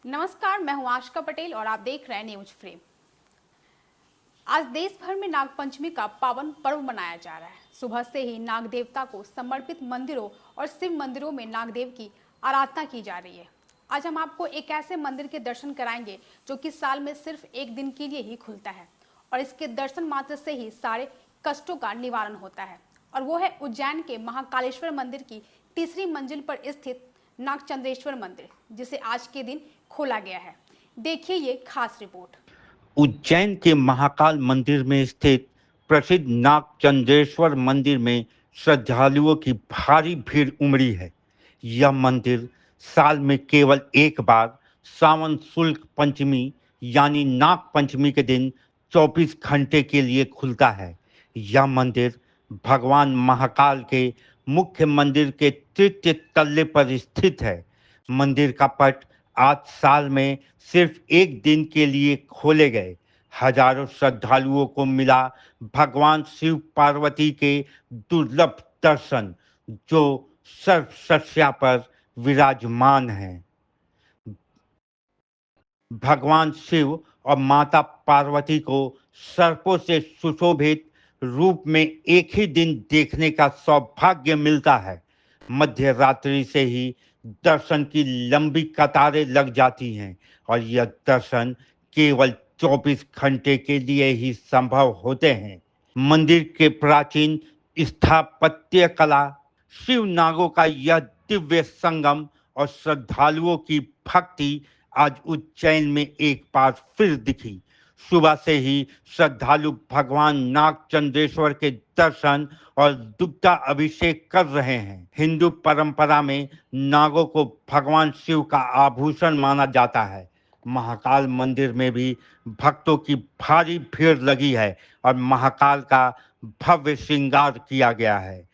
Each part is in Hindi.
नमस्कार, मैं हूं आशिका पटेल और आप देख रहे हैं न्यूज फ्रेम। आज देश भर में नागपंचमी का पावन पर्व मनाया जा रहा है। सुबह से ही नाग देवता को समर्पित मंदिरों और शिव मंदिरों में नागदेव की आराधना की जा रही है। आज हम आपको एक ऐसे मंदिर के दर्शन कराएंगे जो कि साल में सिर्फ एक दिन के लिए ही खुलता है और इसके दर्शन मात्र से ही सारे कष्टों का निवारण होता है। और वो है उज्जैन के महाकालेश्वर मंदिर की तीसरी मंजिल पर स्थित नागचंद्रेश्वर मंदिर, जिसे आज के दिन खोला गया है। देखिए ये खास रिपोर्ट। उज्जैन के महाकाल मंदिर में स्थित प्रसिद्ध नागचंद्रेश्वर मंदिर में श्रद्धालुओं की भारी भीड़ उमड़ी है। यह मंदिर साल में केवल एक बार सावन शुक्ल पंचमी यानी नाग पंचमी के दिन 24 घंटे के लिए खुलता है। यह मंदिर भगवान महाकाल के मुख्य मंदिर के तृतीय तल्ले पर स्थित है। मंदिर का पट आज साल में सिर्फ एक दिन के लिए खोले गए। हजारों श्रद्धालुओं को मिला भगवान शिव पार्वती के दुर्लभ दर्शन, जो सर्प शଯ୍या पर विराजमान हैं। भगवान शिव और माता पार्वती को सर्पों से सुशोभित रूप में एक ही दिन देखने का सौभाग्य मिलता है। मध्य रात्रि से ही दर्शन की लंबी कतारें लग जाती हैं और यह दर्शन केवल 24 घंटे के लिए ही संभव होते हैं। मंदिर के प्राचीन स्थापत्य कला, शिव नागों का यह दिव्य संगम और श्रद्धालुओं की भक्ति आज उज्जैन में एक बार फिर दिखी। सुबह से ही श्रद्धालु भगवान नागचंद्रेश्वर के दर्शन और दुग्धा अभिषेक कर रहे हैं। हिंदू परंपरा में नागों को भगवान शिव का आभूषण माना जाता है। महाकाल मंदिर में भी भक्तों की भारी भीड़ लगी है और महाकाल का भव्य श्रृंगार किया गया है।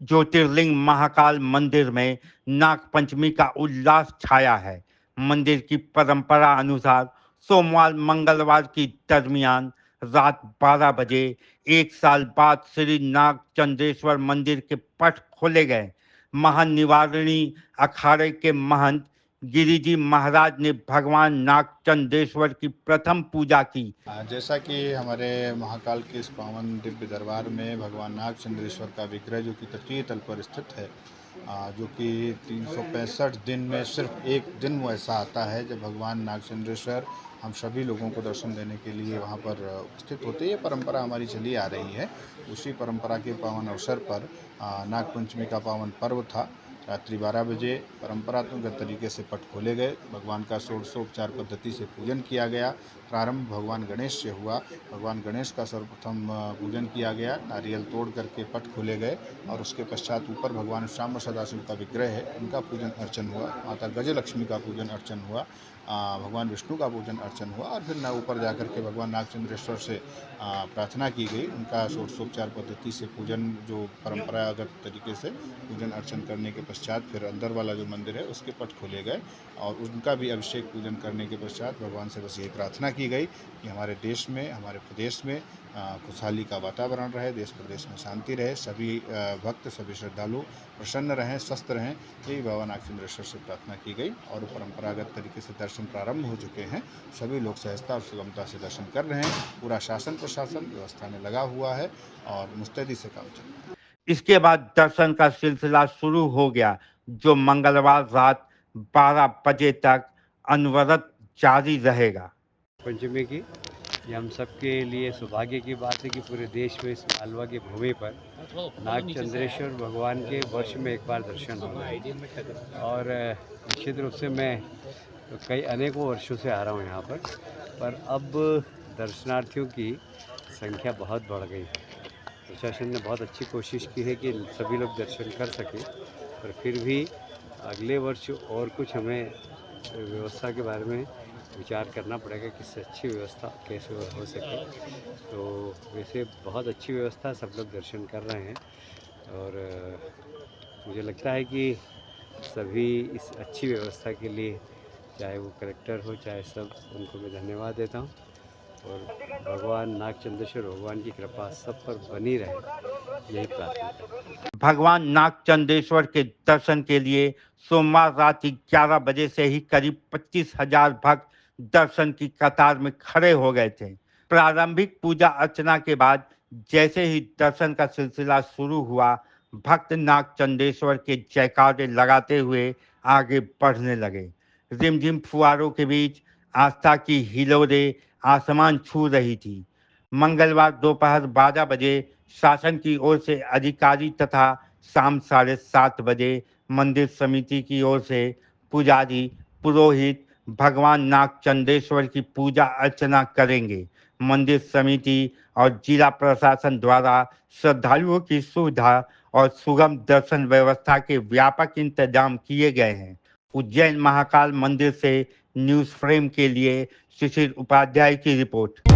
ज्योतिर्लिंग महाकाल मंदिर में नागपंचमी का उल्लास छाया है। मंदिर की परंपरा अनुसार सोमवार मंगलवार की दरमियान रात 12 बजे एक साल बाद श्री नागचंद्रेश्वर मंदिर के पट खोले गए। महानिवारणी अखाड़े के महंत गिरिजी महाराज ने भगवान नागचंद्रेश्वर की प्रथम पूजा की। जैसा कि हमारे महाकाल के इस पावन दिव्य दरबार में भगवान नागचंद्रेश्वर का विग्रह जो कि तटीय तल पर स्थित है, जो कि 365 दिन में सिर्फ एक दिन वो ऐसा आता है जब भगवान नागचंद्रेश्वर हम सभी लोगों को दर्शन देने के लिए वहाँ पर उपस्थित होते हैं। ये परंपरा हमारी चली आ रही है। उसी परंपरा के पावन अवसर पर नागपंचमी का पावन पर्व था। रात्रि 12 बजे परंपरागत तरीके से पट खोले गए। भगवान का षोडशोपचार पद्धति से पूजन किया गया। प्रारंभ भगवान गणेश से हुआ। भगवान गणेश का सर्वप्रथम पूजन किया गया। नारियल तोड़ करके पट खोले गए और उसके पश्चात ऊपर भगवान श्याम सदाशिव का विग्रह है, उनका पूजन अर्चन हुआ। माता गजलक्ष्मी का पूजन अर्चन हुआ। भगवान विष्णु का पूजन अर्चन हुआ और फिर ऊपर जाकर के भगवान नागचंद्रेश्वर से प्रार्थना की गई। उनका षोडशोपचार पद्धति से पूजन, जो परंपरागत तरीके से पूजन अर्चन करने के पश्चात फिर अंदर वाला जो मंदिर है उसके पट खोले गए और उनका भी अभिषेक पूजन करने के पश्चात भगवान से बस यही प्रार्थना की गई कि हमारे देश में, हमारे प्रदेश में खुशहाली का वातावरण रहे, देश प्रदेश में शांति रहे, सभी भक्त, सभी श्रद्धालु प्रसन्न रहें, स्वस्थ रहें। यही भगवान नागचंद्रेश्वर से प्रार्थना की गई और परंपरागत तरीके से दर्शन प्रारंभ हो चुके हैं। सभी लोग सहजता और सुगमता से दर्शन कर रहे हैं। पूरा शासन प्रशासन व्यवस्था में लगा हुआ है और मुस्तैदी से काम चल रहा है। इसके बाद दर्शन का सिलसिला शुरू हो गया, जो मंगलवार रात 12 बजे तक अनवरत जारी रहेगा। पंचमी की ये हम सबके लिए सौभाग्य की बात है कि पूरे देश में इस मालवा की भूमि पर नागचंद्रेश्वर भगवान के वर्ष में एक बार दर्शन हो रहे हैं। और निश्चित रूप से मैं कई अनेकों वर्षों से आ रहा हूँ यहाँ पर अब दर्शनार्थियों की संख्या बहुत बढ़ गई है। प्रशासन ने बहुत अच्छी कोशिश की है कि सभी लोग दर्शन कर सकें, पर फिर भी अगले वर्ष और कुछ हमें व्यवस्था के बारे में विचार करना पड़ेगा कि इससे अच्छी व्यवस्था कैसे हो सके। तो वैसे बहुत अच्छी व्यवस्था, सब लोग दर्शन कर रहे हैं और मुझे लगता है कि सभी इस अच्छी व्यवस्था के लिए, चाहे वो कलेक्टर हो चाहे सब, उनको मैं धन्यवाद देता हूँ। और भगवान नागचंद्रेश्वर भगवान की कृपा सब पर बनी रहे, यही प्रार्थना है। भगवान नागचंद्रेश्वर के दर्शन के लिए सोमवार रात 11 बजे से ही करीब 25,000 भक्त दर्शन की कतार में खड़े हो गए थे। प्रारंभिक पूजा अर्चना के बाद जैसे ही दर्शन का सिलसिला शुरू हुआ, भक्त नागचंद्रेश्वर के जयकारे लगाते हुए आगे बढ़ने लगे। रिमझिम फुहारों के बीच आस्था की हिलोरें आसमान छू रही थी। मंगलवार दोपहर 12 बजे शासन की ओर से अधिकारी तथा शाम 7:30 बजे मंदिर समिति की ओर से पुजारी पुरोहित भगवान नागचंद्रेश्वर की पूजा अर्चना करेंगे। मंदिर समिति और जिला प्रशासन द्वारा श्रद्धालुओं की सुविधा और सुगम दर्शन व्यवस्था के व्यापक इंतजाम किए गए हैं। उज्जैन महाकाल मंदिर से न्यूज फ्रेम के लिए शिशिर उपाध्याय की रिपोर्ट।